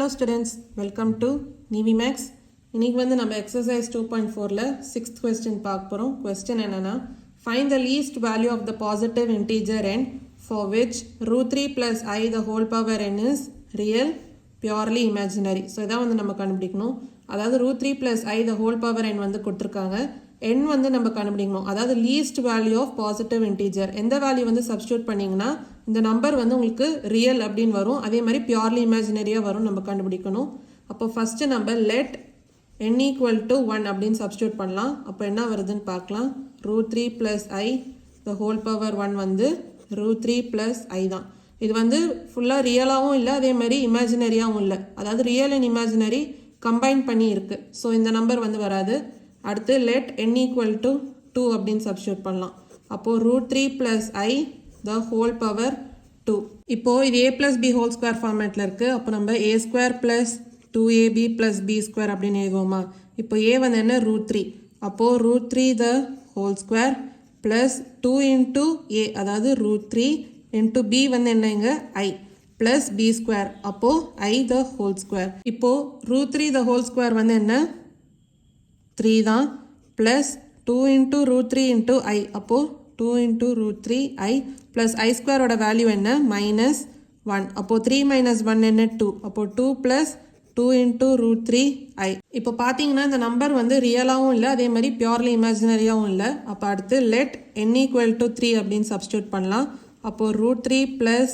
Hello students, welcome to NiveMaths. இன்னைக்கு வந்து நம்ம exercise 2.4ல 6th question பார்க்க போறோம். Question என்னன்னா, find the least value of the positive integer n for which root 3 plus I the whole power n is real, purely imaginary. So இதான் வந்து நம்ம கண்டுபிடிக்கணும். அதாவது root 3 plus I the whole power n வந்து கொடுத்திருக்காங்க. n வந்து நம்ம கண்டுபிடிக்கணும். அதாவது least value of positive integer. எந்த வேல்யூ வந்து சப்ஸ்டிட்யூட் பண்ணீங்கன்னா இந்த நம்பர் வந்து உங்களுக்கு ரியல் அப்படின்னு வரும். அதே மாதிரி பியூர்லி இமேஜினரியா வரும் நம்ம கண்டுபிடிக்கணும். அப்போ ஃபர்ஸ்ட் நம்ம let n equal to 1 அப்படின்னு சப்ஸ்டிட்யூட் பண்ணலாம். அப்போ என்ன வருதுன்னு பார்க்கலாம். root 3 plus I the whole power 1 வந்து root 3 plus I தான். இது வந்து ஃபுல்லா ரியலாவும் இல்லை, அதே மாதிரி இமேஜினரியாவும் இல்லை. அதாவது ரியல் அண்ட் இமேஜினரி கம்பைன் பண்ணி இருக்கு. ஸோ இந்த நம்பர் வந்து வராது. அடுத்து let n equal to 2 அப்படின்னு சப்ஸ்டிட்யூட் பண்ணலாம். அப்போ root 3 plus I the whole power 2. இப்போ இது a plus b whole square formatல இருக்கு. அப்போ நம்ம a square plus 2ab plus b square அப்படின்னு எழுதுவோமா. இப்போ a வந்து என்ன root 3. அப்போ root 3 the whole square plus 2 into a அதாவது root 3 into b வந்து என்னங்க I plus b square. அப்போ I the whole square. இப்போ root 3 the whole square வந்து என்ன 3 தான் plus 2 into root 3 into I. அப்போ 2 into root 3 I plus I square ஓட வேல்யூ என்ன minus 1. அப்போ 3 minus 1 என்ன 2. அப்போ 2 plus 2 into root 3 I. இப்போ பார்த்தீங்கன்னா இந்த நம்பர் வந்து ரியலாகவும் இல்லை, அதே மாதிரி பியூர்லி இமேஜினரியாகவும் இல்லை. அப்போ அடுத்து let n equal to 3 அப்படின்னு சப்ஸ்டிட்யூட் பண்ணலாம். அப்போ root 3 plus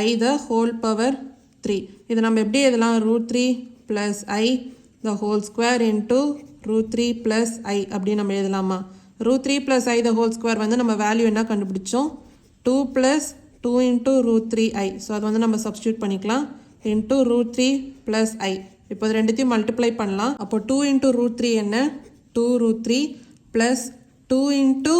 I the whole power 3. இது நம்ம எப்படி எழுதலாம், root 3 plus I the whole square into root 3 plus I அப்படின்னு நம்ம எழுதலாமா. root 3 plus I the whole square வந்து நம்ம வேல்யூ என்ன கண்டுபிடிச்சோம் 2 plus 2 into root 3I. So அது வந்து நம்ம சப்ஸ்டியூட் பண்ணிக்கலாம் into root 3 plus I. இப்போ அது ரெண்டுத்தையும் மல்டிப்ளை பண்ணலாம். அப்போ 2 into root 3 என்ன 2 root 3 plus 2 into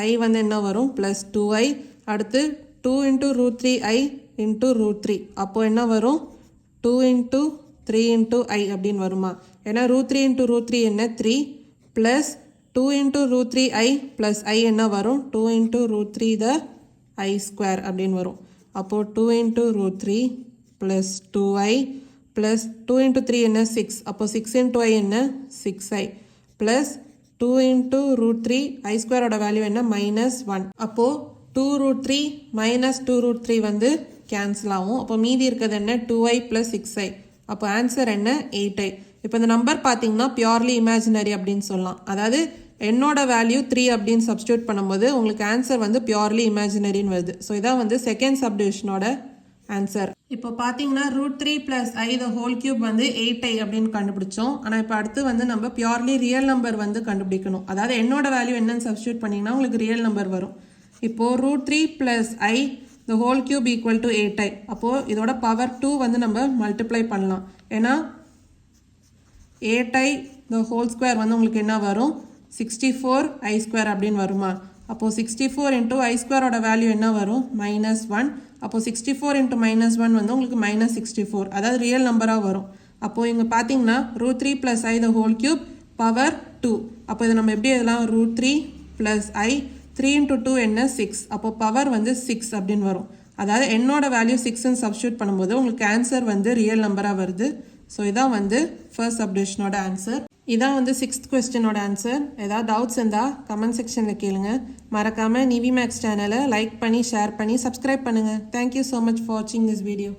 I வந்து என்ன வரும் plus 2I. அடுத்து 2 into root 3I into root 3. அப்போ என்ன வரும் 2 into 3 into I அப்படின்னு வருமா. ஏன்னா root 3 into root 3 என்ன 3 plus 2 into root 3I plus I என்ன வரும் 2 into root 3 the I square அப்படின்னு வரும். அப்போ 2 into root 3 plus 2I plus 2 into 3 என்ன 6. அப்போ 6 into I என்ன 6I plus 2 into root 3 I square ஓட வேல்யூ என்ன minus 1. அப்போ 2 root 3 minus 2 root 3 வந்து கேன்சல் ஆகும். அப்போ மீதி இருக்கிறது என்ன 2I plus 6I. அப்போ ஆன்சர் என்ன 8I. இப்போ இந்த நம்பர் பார்த்தீங்கன்னா பியூர்லி இமேஜினரி அப்படின்னு சொல்லலாம். அதாவது என்னோட வேல்யூ 3 அப்படின்னு சப்ஸ்டியூட் பண்ணும்போது உங்களுக்கு ஆன்சர் வந்து பியூர்லி இமேஜினரின்னு வருது. ஸோ இதான் வந்து செகண்ட் சப்டிவிஷனோட ஆன்சர். இப்போ பார்த்தீங்கன்னா root 3 plus I the whole cube வந்து 8I அப்படின்னு கண்டுபிடிச்சோம். ஆனால் இப்போ அடுத்து வந்து நம்ம பியூர்லி ரியல் நம்பர் வந்து கண்டுபிடிக்கணும். அதாவது என்னோட வேல்யூ என்னன்னு சப்ஸ்டியூட் பண்ணிங்கன்னா உங்களுக்கு ரியல் நம்பர் வரும். இப்போ root 3 plus I the whole cube equal to 8I. அப்போது இதோட பவர் 2 வந்து நம்ம மல்டிப்ளை பண்ணலாம். ஏன்னா 8I the whole square வந்து உங்களுக்கு என்ன வரும் 64I square அப்படின்னு வருமா. அப்போது 64 into I square ஓட வேல்யூ என்ன வரும் minus 1. அப்போது 64 into minus 1 வந்து உங்களுக்கு minus 64. அதாவது ரியல் நம்பராக வரும். அப்போது இங்கே பார்த்தீங்கன்னா root 3 plus I the whole cube power 2. அப்போ இதை நம்ம எப்படி எழுதலாம் root 3 plus I 3 into 2 என்ன 6. அப்போ பவர் வந்து 6 அப்படின்னு வரும். அதாவது என்னோட வேல்யூ 6ன்னு சப்ஸ்டியூட் பண்ணும்போது உங்களுக்கு ஆன்சர் வந்து ரியல் நம்பராக வருது. ஸோ இதான் வந்து ஃபர்ஸ்ட் சப்டிவிஷனோட ஆன்சர். இதான் வந்து 6th கொஸ்டினோட ஆன்சர். ஏதாவது டவுட்ஸ் இருந்தால் கமெண்ட் செக்ஷனில் கேளுங்க. மறக்காமல் NiveMaths சேனலை லைக் பண்ணி ஷேர் பண்ணி சப்ஸ்கிரைப் பண்ணுங்கள். தேங்க்யூ ஸோ மச் ஃபார் வாட்சிங் திஸ் வீடியோ.